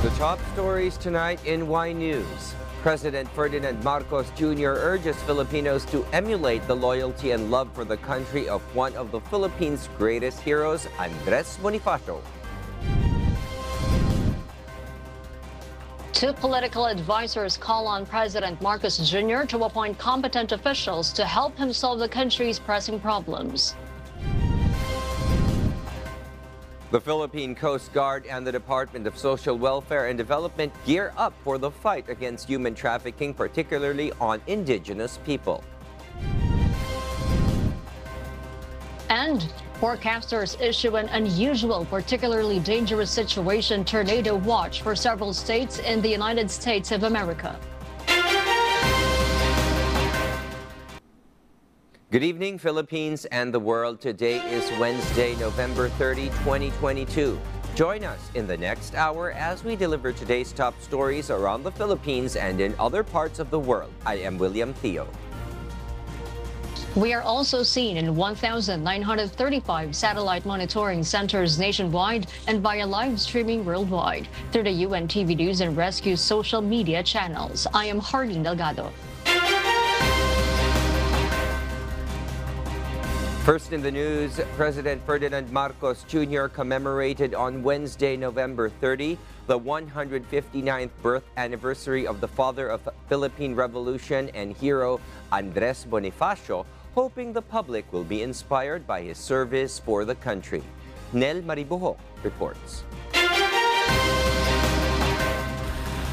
The top stories tonight in Y News. President Ferdinand Marcos Jr. urges Filipinos to emulate the loyalty and love for the country of one of the Philippines' greatest heroes, Andres Bonifacio. Two political advisors call on President Marcos Jr. to appoint competent officials to help him solve the country's pressing problems. The Philippine Coast Guard and the Department of Social Welfare and Development gear up for the fight against human trafficking, particularly on indigenous people. And forecasters issue an unusual, particularly dangerous situation tornado watch for several states in the United States of America. Good evening, Philippines and the world. Today is Wednesday, November 30, 2022. Join us in the next hour as we deliver today's top stories around the Philippines and in other parts of the world. I am William Theo. We are also seen in 1,935 satellite monitoring centers nationwide and via live streaming worldwide through the UNTV News and Rescue social media channels. I am Harding Delgado. First in the news, President Ferdinand Marcos Jr. commemorated on Wednesday, November 30, the 159th birth anniversary of the father of the Philippine Revolution and hero Andres Bonifacio, hoping the public will be inspired by his service for the country. Nel Maribuho reports.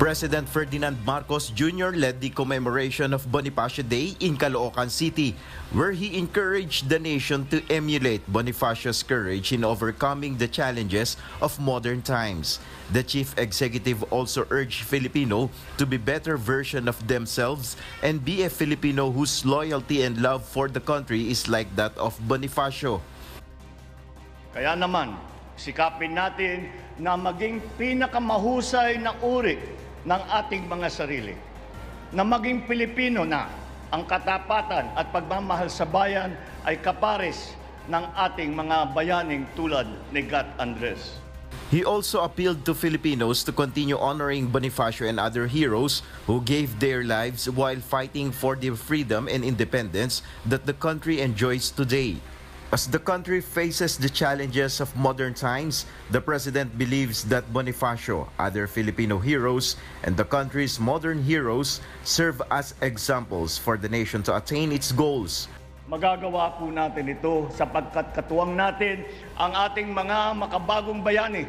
President Ferdinand Marcos Jr. led the commemoration of Bonifacio Day in Caloocan City, where he encouraged the nation to emulate Bonifacio's courage in overcoming the challenges of modern times. The chief executive also urged Filipinos to be better version of themselves and be a Filipino whose loyalty and love for the country is like that of Bonifacio. Kaya naman, sikapin natin na maging pinakamahusay na uri ng ating mga sarili, na maging Pilipino na ang katapatan at pagmamahal sa bayan ay kapares ng ating mga bayaning tulad ni Gat Andres. He also appealed to Filipinos to continue honoring Bonifacio and other heroes who gave their lives while fighting for the freedom and independence that the country enjoys today. As the country faces the challenges of modern times, the President believes that Bonifacio, other Filipino heroes, and the country's modern heroes serve as examples for the nation to attain its goals. Magagawa po natin ito sapagkat katuwang natin ang ating mga makabagong bayani,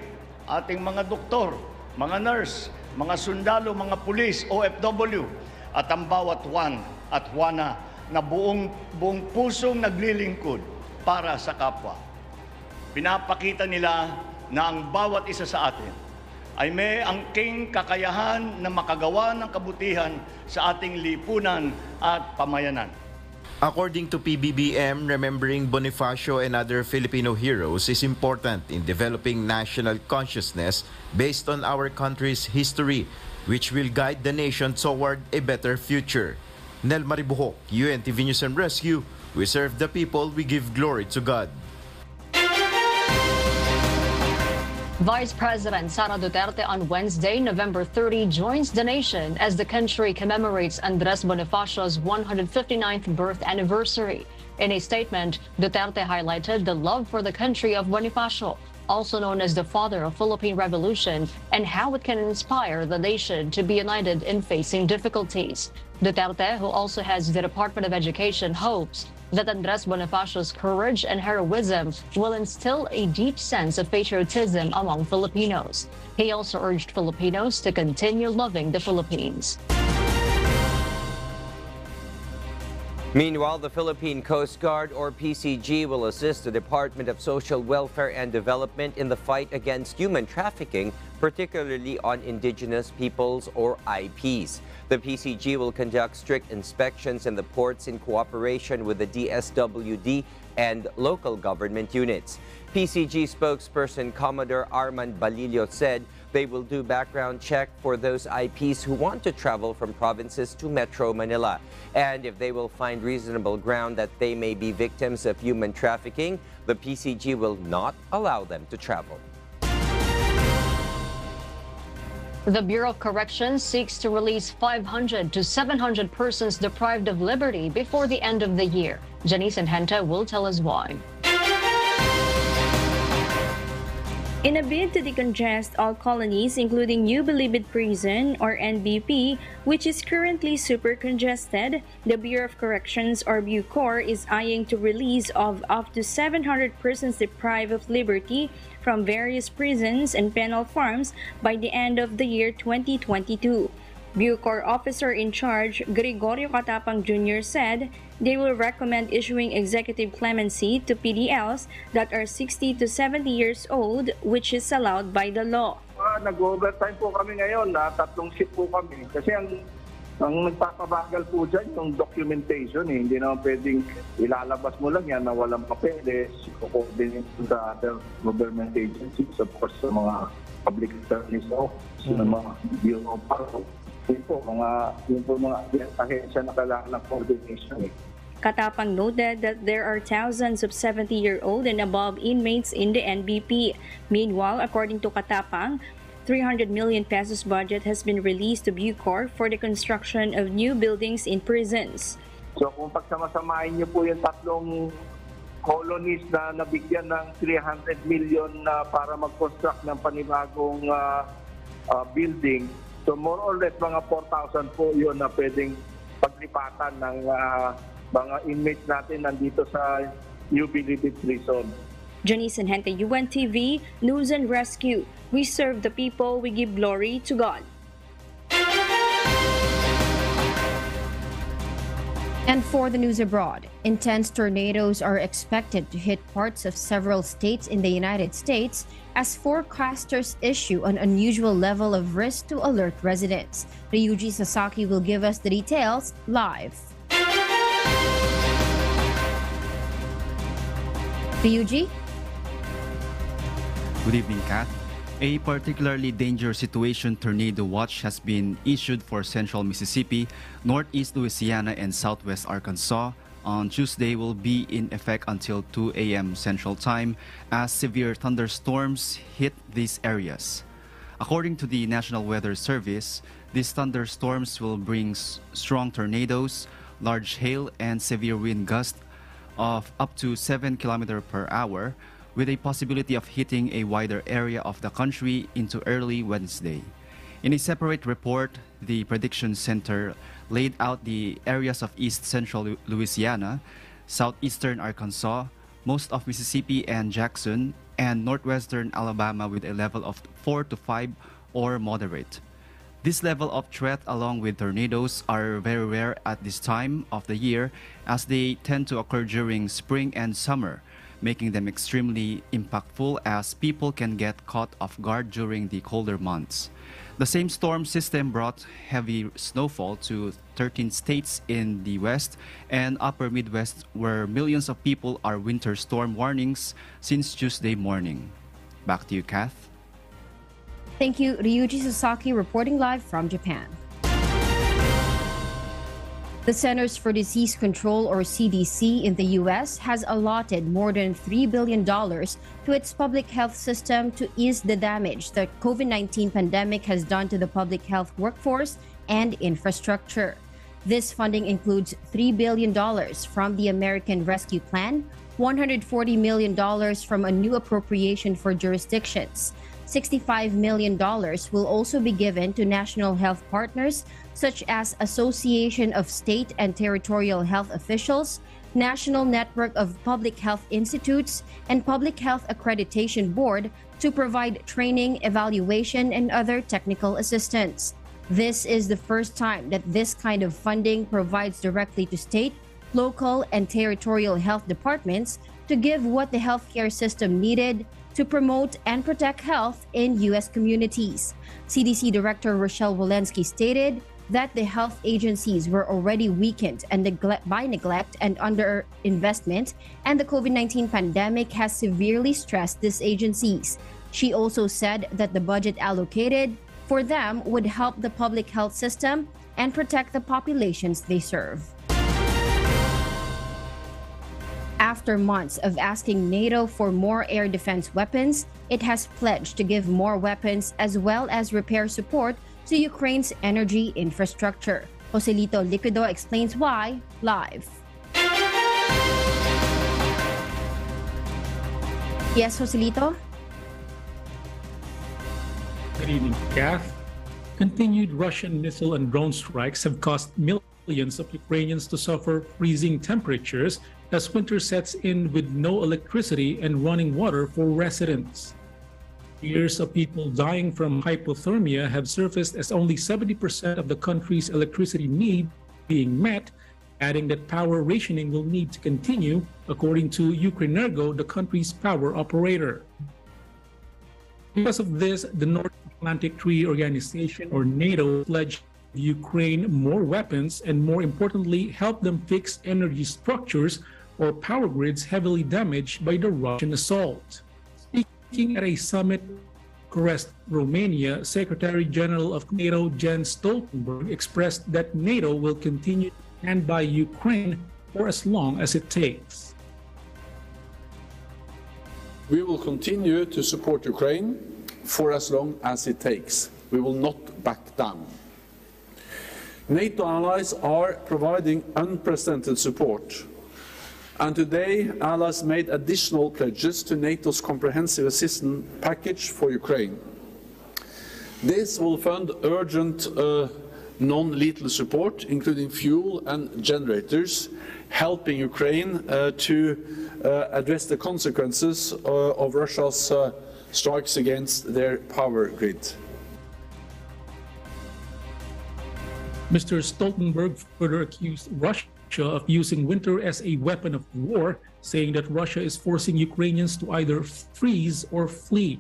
ating mga doktor, mga nurse, mga sundalo, mga pulis, OFW, at ang bawat Juan at Juana na buong pusong naglilingkod para sa kapwa. Pinapakita nila na ang bawat isa sa atin ay may angking kakayahan na makagawa ng kabutihan sa ating lipunan at pamayanan. According to PBBM, remembering Bonifacio and other Filipino heroes is important in developing national consciousness based on our country's history, which will guide the nation toward a better future. Nel Maribuho, UNTV News and Rescue. We serve the people, we give glory to God. Vice President Sara on Wednesday, November 30, joins the nation as the country commemorates Andres Bonifacio's 159th birth anniversary. In a statement, Duterte highlighted the love for the country of Bonifacio, also known as the father of Philippine Revolution, and how it can inspire the nation to be united in facing difficulties. Duterte, who also has the Department of Education, hopes that Andres Bonifacio's courage and heroism will instill a deep sense of patriotism among Filipinos. He also urged Filipinos to continue loving the Philippines. Meanwhile, the Philippine Coast Guard, or PCG, will assist the Department of Social Welfare and Development in the fight against human trafficking, particularly on indigenous peoples, or IPs. The PCG will conduct strict inspections in the ports in cooperation with the DSWD and local government units. PCG spokesperson Commodore Armand Balillo said they will do background check for those IPs who want to travel from provinces to Metro Manila. And if they will find reasonable ground that they may be victims of human trafficking, the PCG will not allow them to travel. The Bureau of Corrections seeks to release 500 to 700 persons deprived of liberty before the end of the year. Janice and Henta will tell us why. In a bid to decongest all colonies, including New Bilibid Prison, or NBP, which is currently super congested, the Bureau of Corrections, or Bucor, is eyeing to release of up to 700 persons deprived of liberty from various prisons and penal farms by the end of the year 2022. Bucor officer in charge, Gregorio Catapang Jr. said they will recommend issuing executive clemency to PDLs that are 60 to 70 years old, which is allowed by the law. Nag-overtime po kami ngayon, 3 shift po kami. Kasi ang nagpapabagal po dyan yung documentation. Hindi naman pwedeng ilalabas mo lang yan na walang papeles, coordinate to the other government agencies, of course, sa mga public service office, sa mga bureau of parole. Yun po mga ahensya na kailangan ng coordination. Katapang noted that there are thousands of 70-year-old and above inmates in the NBP. Meanwhile, according to Katapang, 300 million pesos budget has been released to Bucor for the construction of new buildings in prisons. So kung pagsamasamahin niyo po yung 3 colonies na nabigyan ng 300 million para mag-construct ng panibagong building, so more or less mga 4,000 po yun na pwedeng paglipatan ng mga inmates natin nandito sa New Bilibid Prison. Janice and Henta, UNTV, News and Rescue. We serve the people, we give glory to God. And for the news abroad, intense tornadoes are expected to hit parts of several states in the United States as forecasters issue an unusual level of risk to alert residents. Ryuji Sasaki will give us the details live. Ryuji? Good evening, Kat. A particularly dangerous situation tornado watch has been issued for central Mississippi, northeast Louisiana, and southwest Arkansas. On Tuesday will be in effect until 2 a.m. Central Time as severe thunderstorms hit these areas. According to the National Weather Service, these thunderstorms will bring strong tornadoes, large hail, and severe wind gusts of up to 7 km per hour, with a possibility of hitting a wider area of the country into early Wednesday. In a separate report, the Prediction Center laid out the areas of east central Louisiana, southeastern Arkansas, most of Mississippi and Jackson, and northwestern Alabama with a level of 4 to 5 or moderate. This level of threat, along with tornadoes, are very rare at this time of the year as they tend to occur during spring and summer, making them extremely impactful as people can get caught off guard during the colder months. The same storm system brought heavy snowfall to 13 states in the West and Upper Midwest, where millions of people are winter storm warnings since Tuesday morning. Back to you, Kath. Thank you, Ryuji Sasaki, reporting live from Japan. The Centers for Disease Control, or CDC, in the U.S. has allotted more than $3 billion to its public health system to ease the damage the COVID-19 pandemic has done to the public health workforce and infrastructure. This funding includes $3 billion from the American Rescue Plan, $140 million from a new appropriation for jurisdictions. $65 million will also be given to national health partners such as Association of State and Territorial Health Officials, National Network of Public Health Institutes, and Public Health Accreditation Board to provide training, evaluation, and other technical assistance. This is the first time that this kind of funding provides directly to state, local, and territorial health departments to give what the healthcare system needed to promote and protect health in U.S. communities. CDC Director Rochelle Walensky stated that the health agencies were already weakened and by neglect and underinvestment, and the COVID-19 pandemic has severely stressed these agencies. She also said that the budget allocated for them would help the public health system and protect the populations they serve. After months of asking NATO for more air defense weapons, it has pledged to give more weapons as well as repair support to Ukraine's energy infrastructure. Joselito Liquido explains why live. Yes, Joselito? Good evening, Kath. Continued Russian missile and drone strikes have caused millions of Ukrainians to suffer freezing temperatures as winter sets in with no electricity and running water for residents. Fears of people dying from hypothermia have surfaced as only 70% of the country's electricity need being met, adding that power rationing will need to continue, according to Ukrenergo, the country's power operator. Because of this, the North Atlantic Treaty Organization, or NATO, pledged Ukraine more weapons and, more importantly, help them fix energy structures or power grids heavily damaged by the Russian assault. Speaking at a summit in Bucharest, Romania, Secretary General of NATO Jens Stoltenberg expressed that NATO will continue to stand by Ukraine for as long as it takes. We will continue to support Ukraine for as long as it takes. We will not back down. NATO allies are providing unprecedented support. And today, allies made additional pledges to NATO's comprehensive assistance package for Ukraine. This will fund urgent non-lethal support, including fuel and generators, helping Ukraine to address the consequences of Russia's strikes against their power grid. Mr. Stoltenberg further accused Russia of using winter as a weapon of war, saying that Russia is forcing Ukrainians to either freeze or flee.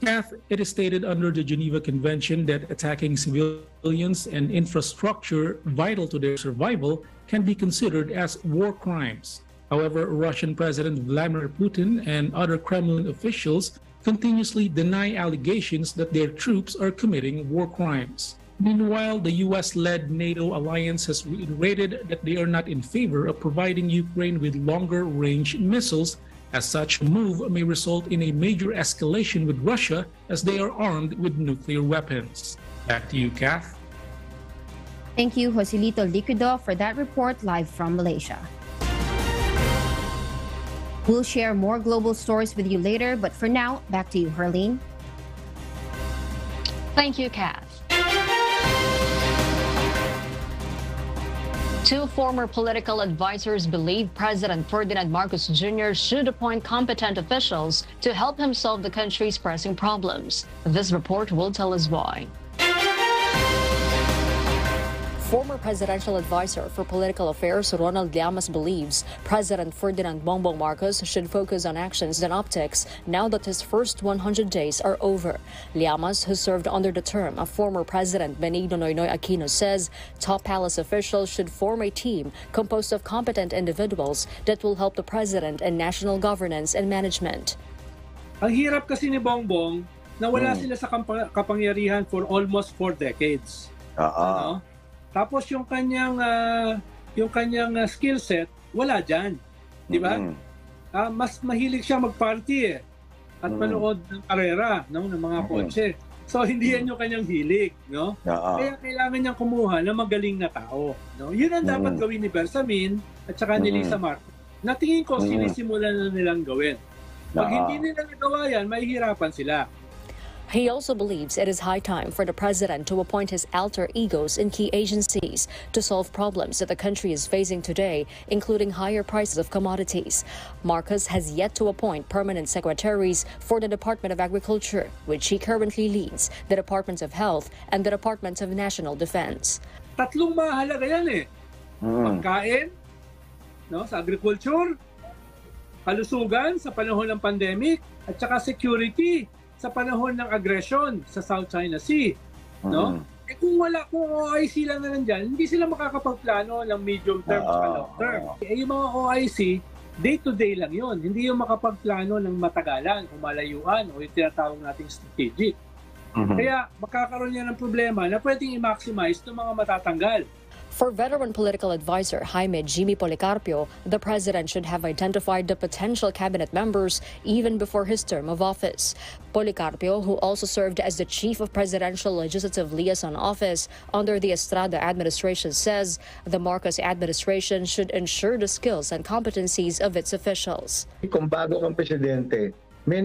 Kath, it is stated under the Geneva Convention that attacking civilians and infrastructure vital to their survival can be considered as war crimes. However, Russian President Vladimir Putin and other Kremlin officials continuously deny allegations that their troops are committing war crimes. Meanwhile, the US-led NATO alliance has reiterated that they are not in favor of providing Ukraine with longer-range missiles, as such a move may result in a major escalation with Russia as they are armed with nuclear weapons. Back to you, Kath. Thank you, Joselito Liquido, for that report live from Malaysia. We'll share more global stories with you later, but for now, back to you, Harleen. Thank you, Kath. Two former political advisors believe President Ferdinand Marcos Jr. should appoint competent officials to help him solve the country's pressing problems. This report will tell us why. Former presidential advisor for political affairs Ronald Llamas believes President Ferdinand Bongbong Marcos should focus on actions than optics now that his first 100 days are over. Llamas, who served under the term of former President Benigno Noynoy Aquino, says top palace officials should form a team composed of competent individuals that will help the president in national governance and management. Ang hirap kasi ni Bongbong na wala sila sa kapangyarihan for almost 4 decades. Ano? Tapos yung kanyang skill set wala diyan, di ba? Mas mahilig siya mag-party at manood ng karera, no, ng mga kotse. So hindi yan yung kanyang hilig, no? Kaya kailangan niyang kumuha ng magaling na tao, no? Yun ang dapat gawin ni Bersamin at saka ni Lisa Marcos. Na tingin ko sinisimulan na nilang gawin. Pag hindi nila nagawa yan, mahihirapan sila. He also believes it is high time for the president to appoint his alter egos in key agencies to solve problems that the country is facing today, including higher prices of commodities. Marcos has yet to appoint permanent secretaries for the Department of Agriculture, which he currently leads, the Departments of Health, and the Department of National Defense. Tatlong mahalaga yan Pagkain, no, sa agriculture, kalusugan sa panahon ng pandemic, at saka security sa panahon ng aggression sa South China Sea, no? Kung OIC lang na nandyan, hindi sila makakapagplano ng medium term at long term. Yung mga OIC, day-to-day lang yun. Hindi yung makapagplano ng matagalan, o malayuan, o yung tinatawag nating strategic. Kaya makakaroon niya ng problema na pwedeng i-maximize itong mga matatanggal. For veteran political advisor Jaime Jimmy Policarpio, the president should have identified the potential cabinet members even before his term of office. Policarpio, who also served as the chief of Presidential Legislative Liaison Office under the Estrada administration, says the Marcos administration should ensure the skills and competencies of its officials. Kung bago kang presidente, may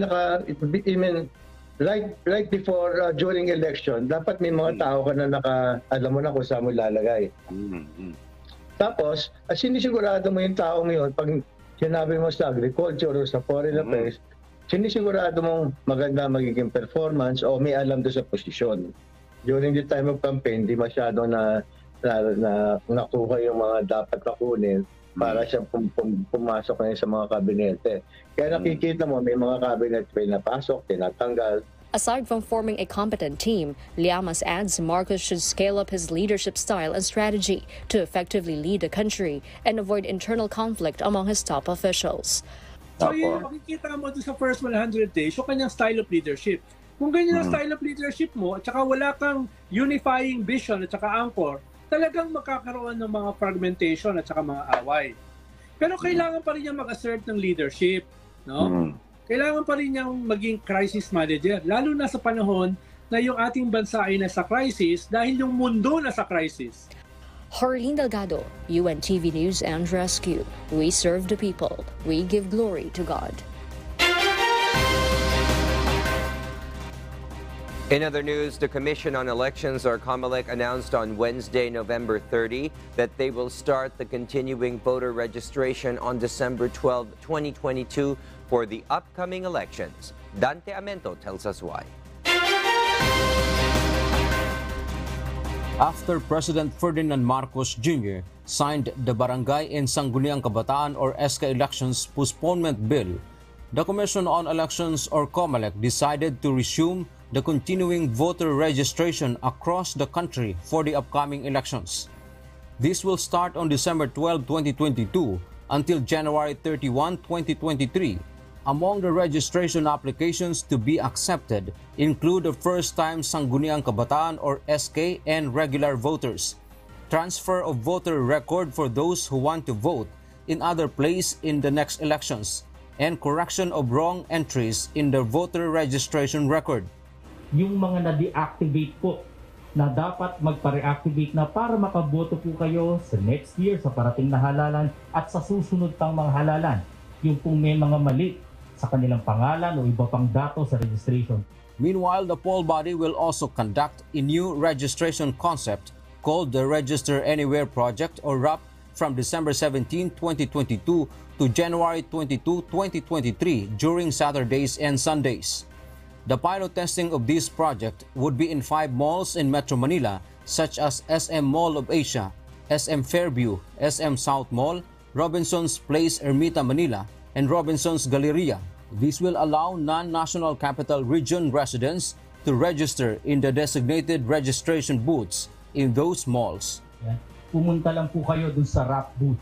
right before during election, dapat may mga tao ka na alam mo na kung saan mo lalagay. Tapos, sinisigurado mo yung taong yun, pag sinabi mo sa agriculture o sa foreign affairs, sinisigurado mong maganda magiging performance o may alam doon sa posisyon. During the time of campaign, di masyado na nakuha yung mga dapat nakunin para siya pumasok na sa mga kabinete. Kaya nakikita mo, may mga kabinet pinapasok, tinatanggal. Aside from forming a competent team, Llamas adds Marcos should scale up his leadership style and strategy to effectively lead the country and avoid internal conflict among his top officials. So yung makikita mo doon sa first 100 days, yung kanyang style of leadership. Kung ganyan ang style of leadership mo, at saka wala kang unifying vision at saka anchor, talagang magkakaroon ng mga fragmentation at saka mga away. Pero kailangan pa rin niya mag-assert ng leadership, no? Kailangan pa rin niyang maging crisis manager, lalo na sa panahon na yung ating bansa ay nasa crisis dahil yung mundo nasa crisis. Harleen Delgado, UNTV News and Rescue. We serve the people. We give glory to God. In other news, the Commission on Elections, or COMELEC, announced on Wednesday, November 30, that they will start the continuing voter registration on December 12, 2022 for the upcoming elections. Dante Amento tells us why. After President Ferdinand Marcos Jr. signed the Barangay and Sangguniang Kabataan or SK Elections Postponement Bill, the Commission on Elections, or COMELEC, decided to resume the continuing voter registration across the country for the upcoming elections. This will start on December 12, 2022 until January 31, 2023. Among the registration applications to be accepted include the first-time Sangguniang Kabataan or SK and regular voters, transfer of voter record for those who want to vote in other place in the next elections, and correction of wrong entries in the voter registration record. Yung mga na-deactivate po na dapat magpa-reactivate na para makaboto po kayo sa next year sa parating na halalan at sa susunod pang mga halalan. Yung pong may mga mali sa kanilang pangalan o iba pang datos sa registration. Meanwhile, the poll body will also conduct a new registration concept called the Register Anywhere Project, or RAP, from December 17, 2022 to January 22, 2023 during Saturdays and Sundays. The pilot testing of this project would be in 5 malls in Metro Manila, such as SM Mall of Asia, SM Fairview, SM South Mall, Robinson's Place Ermita Manila, and Robinson's Galleria. This will allow non-National Capital Region residents to register in the designated registration booths in those malls. Pumunta lang po kayo dun sa RAP booth.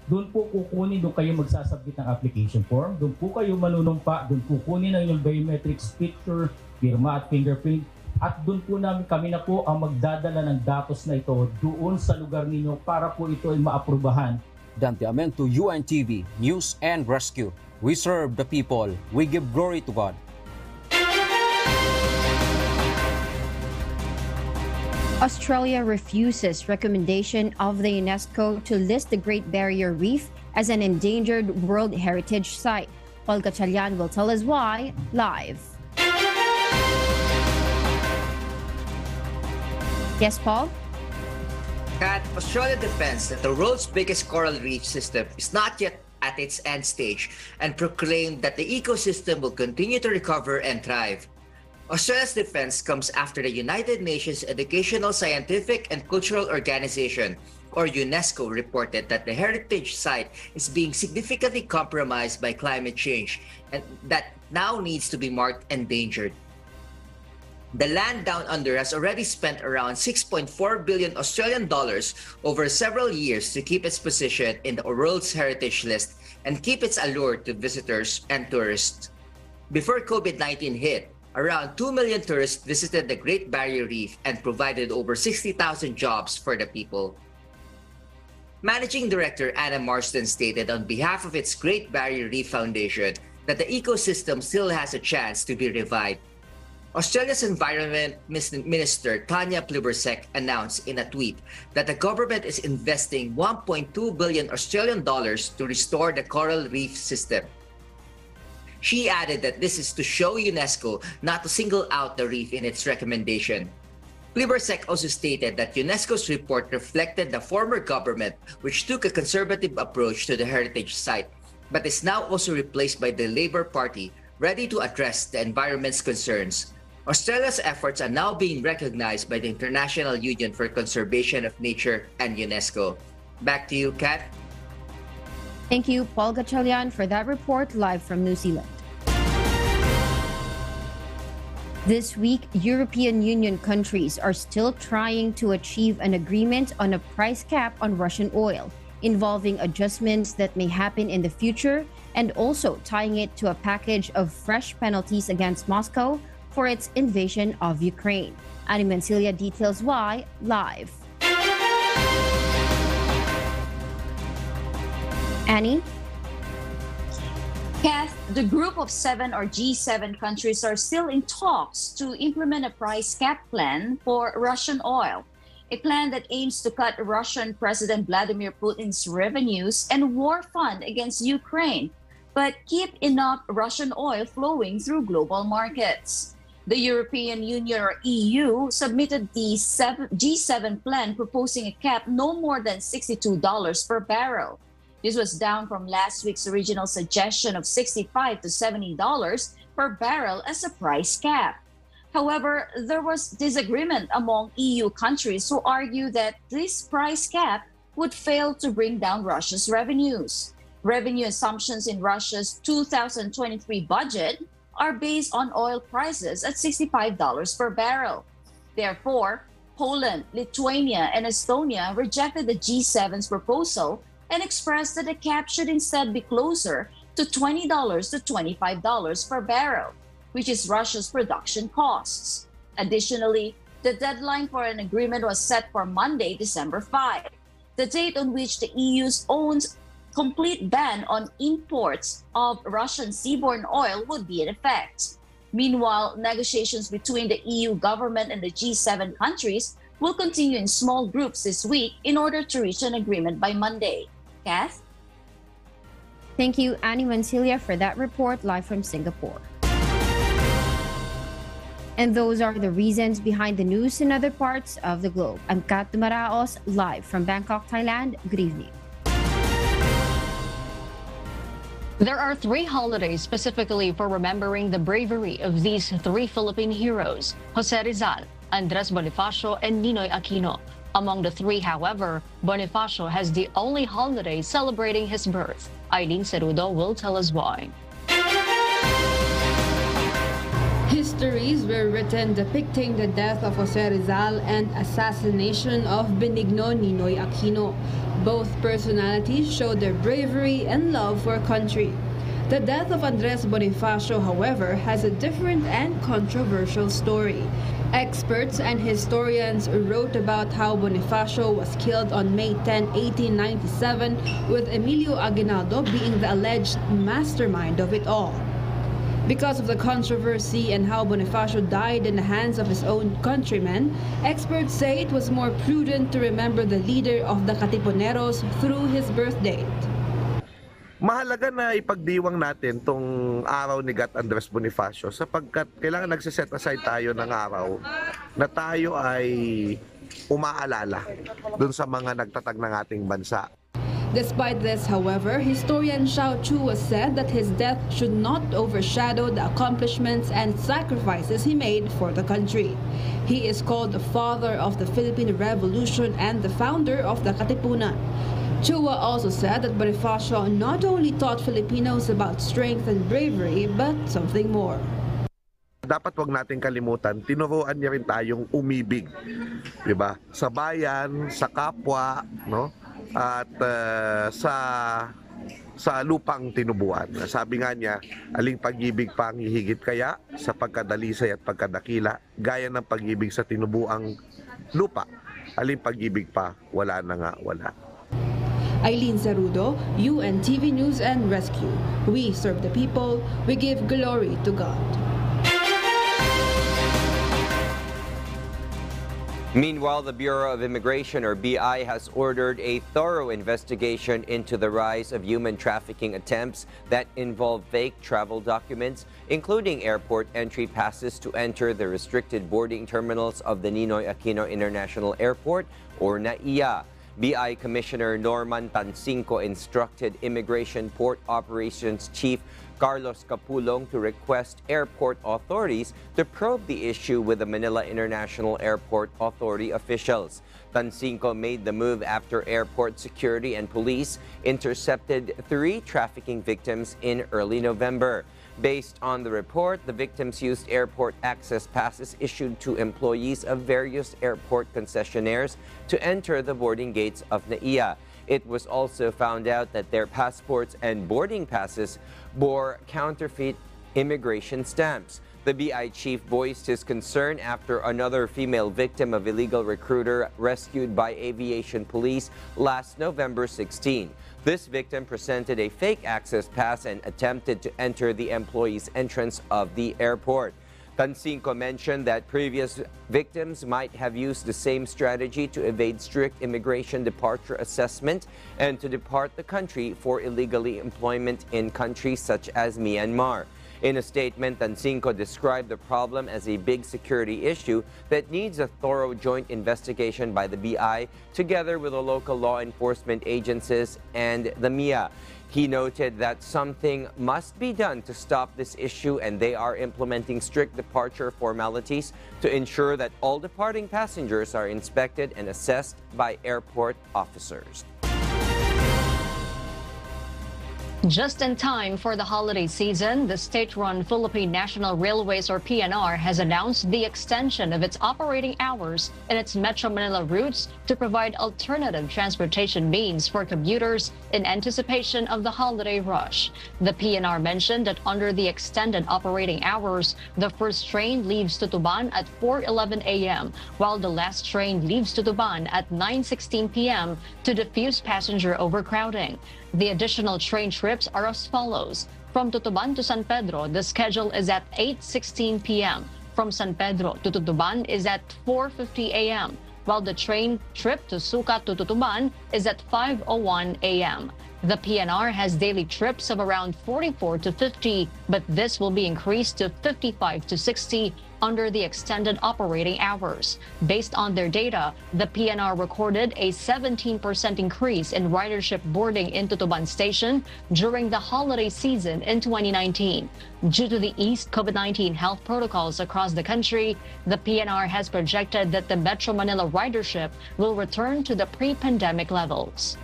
Doon po kukunin, doon kayo magsasubmit ng application form, doon po kayo manunumpa, doon kukunin ang inyong biometrics picture, firma at fingerprint, at doon po kami na po ang magdadala ng datos na ito doon sa lugar ninyo para po ito ay maaprubahan. Dante Amento, UNTV News and Rescue. We serve the people. We give glory to God. Australia refuses recommendation of the UNESCO to list the Great Barrier Reef as an endangered World Heritage Site. Paul Gatchalian will tell us why live. Yes, Paul? Kat, Australia defends that the world's biggest coral reef system is not yet at its end stage and proclaimed that the ecosystem will continue to recover and thrive. Australia's defense comes after the United Nations Educational, Scientific and Cultural Organization, or UNESCO, reported that the heritage site is being significantly compromised by climate change and that now needs to be marked endangered. The land down under has already spent around 6.4 billion Australian dollars over several years to keep its position in the world's heritage list and keep its allure to visitors and tourists. Before COVID-19 hit, around 2 million tourists visited the Great Barrier Reef and provided over 60,000 jobs for the people. Managing Director Anna Marston stated on behalf of its Great Barrier Reef Foundation that the ecosystem still has a chance to be revived. Australia's Environment Minister Tanya Plibersek announced in a tweet that the government is investing 1.2 billion Australian dollars to restore the coral reef system. She added that this is to show UNESCO not to single out the reef in its recommendation. Plibersek also stated that UNESCO's report reflected the former government, which took a conservative approach to the heritage site, but is now also replaced by the Labour Party, ready to address the environment's concerns. Australia's efforts are now being recognized by the International Union for Conservation of Nature and UNESCO. Back to you, Kat. Thank you, Paul Gatchalian, for that report live from New Zealand. This week, European Union countries are still trying to achieve an agreement on a price cap on Russian oil, involving adjustments that may happen in the future and also tying it to a package of fresh penalties against Moscow for its invasion of Ukraine. Annie Mancilia details why live. Annie? Kath, the group of 7 or G7 countries are still in talks to implement a price cap plan for Russian oil, a plan that aims to cut Russian President Vladimir Putin's revenues and war fund against Ukraine, but keep enough Russian oil flowing through global markets. The European Union or EU submitted the G7 plan proposing a cap no more than $62 per barrel. This was down from last week's original suggestion of $65 to $70 per barrel as a price cap. However, there was disagreement among EU countries who argue that this price cap would fail to bring down Russia's revenues. Revenue assumptions in Russia's 2023 budget are based on oil prices at $65 per barrel. Therefore, Poland, Lithuania, and Estonia rejected the G7's proposal and expressed that the cap should instead be closer to $20 to $25 per barrel, which is Russia's production costs. Additionally, the deadline for an agreement was set for Monday, December 5, the date on which the EU's own complete ban on imports of Russian seaborne oil would be in effect. Meanwhile, negotiations between the EU government and the G7 countries will continue in small groups this week in order to reach an agreement by Monday. Kath? Thank you, Annie Mancilia, for that report live from Singapore. And those are the reasons behind the news in other parts of the globe. I'm Kat Dumaraos, live from Bangkok, Thailand. Good evening. There are 3 holidays specifically for remembering the bravery of these 3 Philippine heroes, Jose Rizal, Andres Bonifacio, and Ninoy Aquino. Among the 3, however, Bonifacio has the only holiday celebrating his birth. Eileen Cerudo will tell us why. Histories were written depicting the death of Jose Rizal and assassination of Benigno Ninoy Aquino. Both personalities showed their bravery and love for country. The death of Andres Bonifacio, however, has a different and controversial story. Experts and historians wrote about how Bonifacio was killed on May 10, 1897, with Emilio Aguinaldo being the alleged mastermind of it all. Because of the controversy and how Bonifacio died in the hands of his own countrymen, experts say it was more prudent to remember the leader of the Katipuneros through his birth date. Mahalaga na ipagdiwang natin tong araw ni Gat Andres Bonifacio sapagkat kailangan nagsiset aside tayo ng araw na tayo ay umaalala dun sa mga nagtatag ng ating bansa. Despite this, however, historian Xiao Chu has said that his death should not overshadow the accomplishments and sacrifices he made for the country. He is called the father of the Philippine Revolution and the founder of the Katipunan. Chua also said that Bonifacio not only taught Filipinos about strength and bravery, but something more. Dapat wag natin kalimutan, tinuruan niya rin tayong umibig, 'di ba? Sa bayan, sa kapwa, no? At sa lupang tinubuan. Sabi nga niya, aling pag-ibig pa ang hihigit kaya sa pagkadalisay at pagkadakila, gaya ng pag-ibig sa tinubuang lupa. Aling pag-ibig pa, wala na nga, wala. Eileen Zarudo, UNTV News and Rescue. We serve the people, we give glory to God. Meanwhile, the Bureau of Immigration, or BI, has ordered a thorough investigation into the rise of human trafficking attempts that involve fake travel documents, including airport entry passes to enter the restricted boarding terminals of the Ninoy Aquino International Airport, or NAIA. BI Commissioner Norman Tancinco instructed Immigration Port Operations Chief Carlos Capulong to request airport authorities to probe the issue with the Manila International Airport Authority officials. Tancinco made the move after airport security and police intercepted 3 trafficking victims in early November. Based on the report, the victims used airport access passes issued to employees of various airport concessionaires to enter the boarding gates of NAIA. It was also found out that their passports and boarding passes bore counterfeit immigration stamps. The BI chief voiced his concern after another female victim of illegal recruiter rescued by aviation police last November 16. This victim presented a fake access pass and attempted to enter the employee's entrance of the airport. Tancinco mentioned that previous victims might have used the same strategy to evade strict immigration departure assessment and to depart the country for illegally employment in countries such as Myanmar. In a statement, Tancinco described the problem as a big security issue that needs a thorough joint investigation by the BI together with the local law enforcement agencies and the MIA. He noted that something must be done to stop this issue, and they are implementing strict departure formalities to ensure that all departing passengers are inspected and assessed by airport officers. Just in time for the holiday season, the state-run Philippine National Railways, or PNR, has announced the extension of its operating hours in its Metro Manila routes to provide alternative transportation means for commuters in anticipation of the holiday rush. The PNR mentioned that under the extended operating hours, the first train leaves Tutuban at 4:11 a.m., while the last train leaves Tutuban at 9:16 p.m. to diffuse passenger overcrowding. The additional train trips are as follows. From Tutuban to San Pedro, the schedule is at 8:16 p.m. From San Pedro to Tutuban is at 4:50 a.m., while the train trip to Sucat to Tutuban is at 5:01 a.m. The PNR has daily trips of around 44 to 50, but this will be increased to 55 to 60 under the extended operating hours. Based on their data, the PNR recorded a 17% increase in ridership boarding in Tutuban Station during the holiday season in 2019. Due to the eased COVID-19 health protocols across the country, the PNR has projected that the Metro Manila ridership will return to the pre-pandemic levels.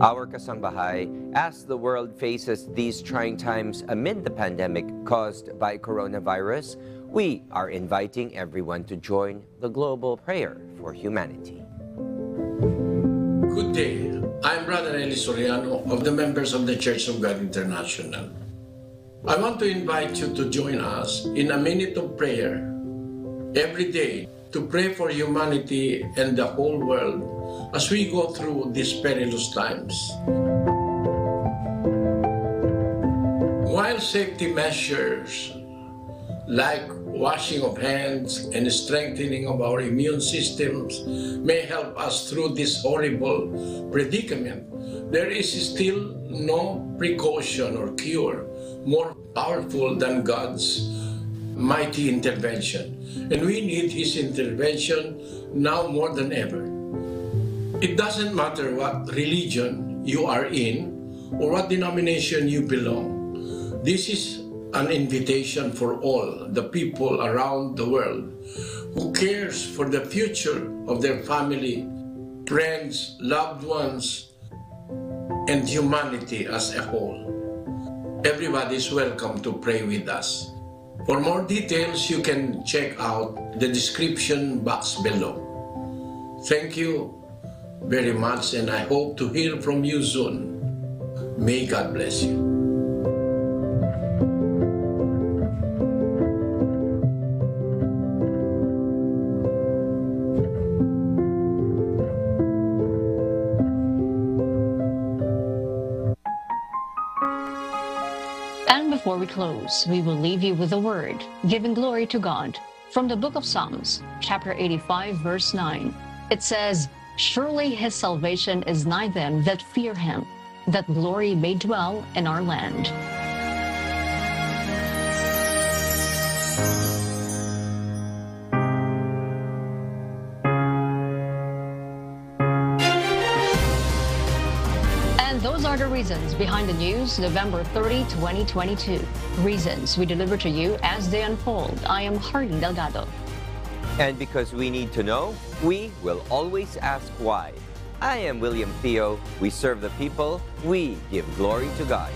Our kasangbahay, as the world faces these trying times amid the pandemic caused by coronavirus, we are inviting everyone to join the global prayer for humanity. Good day. I'm Brother Eli Soriano of the members of the Church of God International. I want to invite you to join us in a minute of prayer every day to pray for humanity and the whole world as we go through these perilous times. While safety measures like washing of hands and strengthening of our immune systems may help us through this horrible predicament, there is still no precaution or cure more powerful than God's mighty intervention. And we need His intervention now more than ever. It doesn't matter what religion you are in or what denomination you belong. This is an invitation for all the people around the world who cares for the future of their family, friends, loved ones, and humanity as a whole. Everybody is welcome to pray with us. For more details, you can check out the description box below. Thank you very much, and I hope to hear from you soon. May God bless you. close, we will leave you with a word, giving glory to God. From the book of Psalms, chapter 85, verse 9, it says, "Surely his salvation is nigh them that fear him, that glory may dwell in our land." Those are the reasons behind the news, November 30, 2022. Reasons we deliver to you as they unfold. I am Hardy Delgado. And because we need to know, we will always ask why. I am William Theo. We serve the people. We give glory to God.